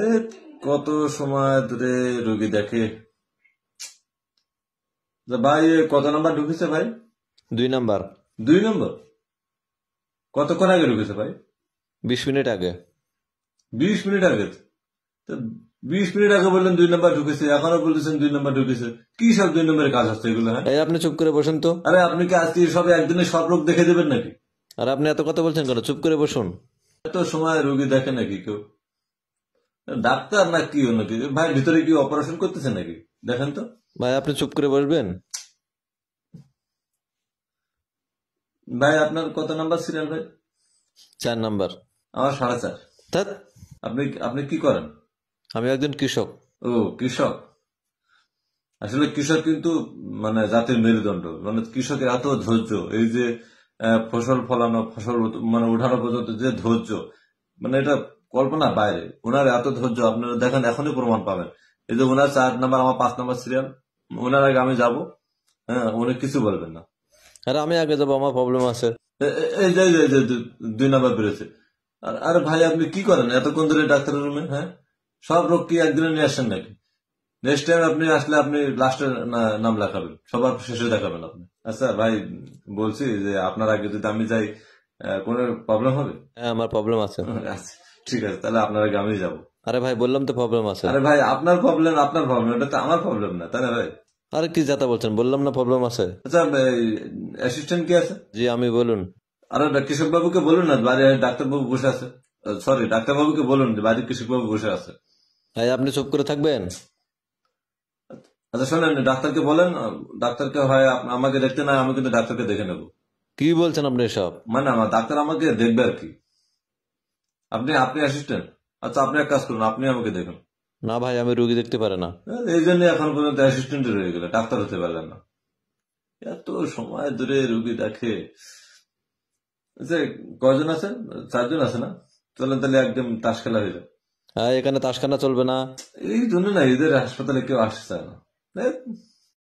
এ, কত সময় ধরে রোগী দেখে। ভাই কত নাম্বার ঢুকেছে ভাই? 2 নাম্বার। 2 নম্বর? কতক্ষণ আগে ঢুকেছে ভাই? 20 মিনিট আগে। 20 মিনিট আগে? তো 20 মিনিট আগে বললেন 2 নম্বর ঢুকেছে, এখনো বলতেছেন 2 নম্বর ঢুকেছে। কি সব 2 নম্বরের কাজ হচ্ছে এগুলো? হ্যাঁ, এই আপনি চুপ করে বসুন তো। আরে আপনি কি আজকে সব একদিনে সব রোগ দেখে দেবেন নাকি? আর আপনি এত কথা বলছেন কেন? চুপ করে বসুন। এত সময় রোগী দেখে নাকি কেউ? ডাক্তার না কি নাকি ভাই? ভিতরে কি অপারেশন করতেছে নাকি? দেখেন তো ভাই আপনি চুপ করে বসবেন। ভাই। আপনার কত নাম্বার সিরিয়াল ভাই? 4 নাম্বার। আমার 4.5। ধ্যাৎ, আপনি আপনি কি করেন? আমি একজন কৃষক। ও, কৃষক। আসলে কৃষক কিন্তু মানে জাতির মেরুদণ্ড। মানে কৃষকের এত ধৈর্য, এই যে ফসল ফলানো, ফসল মানে উঠানো পর্যন্ত যে ধৈর্য, মানে এটা কল্পনা বাইরে। ওনার এত ধৈর্য আপনারা দেখেন, এখনই প্রমাণ পাবেন। এই যে ওনার 4 নাম্বার, আমার 5 নাম্বার সিরিয়াল। ওনার আগে আমি যাব। হ্যাঁ, উনি কিছু বলবেন না। আর আমি আগে যাবো, আমার প্রবলেম আছে। এই যে 2 নাম্বার বেরোছে। আরে ভাই আপনি কি করেন এতক্ষণ ধরে ডাক্তারের রুমে? হ্যাঁ, সব রোগ কি একদিনে নিয়ে আসেন নাকি? নেক্সট টাইম আপনি আসলে আপনি লাস্টে নাম লেখাবেন, সবার শেষে দেখাবেন আপনি। আচ্ছা ভাই, বলছি যে আপনার আগে যদি আমি যাই, কোনো প্রবলেম হবে? হ্যাঁ, আমার প্রবলেম আছে। আচ্ছা, ঠিক আছে, তাহলে আপনার আগে আমি যাবো। আরে ভাই বললাম তো প্রবলেম আছে। আরে ভাই, আপনার প্রবলেম আপনার প্রবলেম, এটা তো আমার প্রবলেম না, তাই না ভাই? আরে কি যাতা বলছেন? বললাম না প্রবলেম আছে। আচ্ছা, অ্যাসিস্ট্যান্ট কি আছে? জি আমি, বলুন। আরে কৃষক বাবুকে বলুন না, বাড়ি ডাক্তারবাবু বসে আছে। সরি, ডাক্তারবাবুকে বলুন যে বাড়ির কৃষক বাবু বসে আছে। ভাই আপনি চুপ করে থাকবেন। আচ্ছা শোনেন, ডাক্তারকে বলেন। ডাক্তারকে হয় আমাকে দেখতে, না আমি কিন্তু ডাক্তারকে দেখে নেবো। কি বলছেন আপনি সব? মানে আমার ডাক্তার আমাকে দেখবে আর কি। আপনি আপনি অ্যাসিস্ট্যান্ট? আচ্ছা, আপনি এক কাজ করুন, আপনি আমাকে দেখুন। না ভাই, আমি রুগী দেখতে পারে না। এই জন্য এখন পর্যন্ত অ্যাসিস্ট্যান্ট রয়ে গেল, ডাক্তার হতে পারলেন না। এত সময় ধরে রুগী দেখে। আচ্ছা, কয়জন আছেন? 4 জন আছে না? চলেন তাহলে একদম তাস খেলা হয়ে যায়। হ্যাঁ, এখানে তাসখানা চলবে না। এই জন্য না, এদের হাসপাতালে কেউ আসছে না।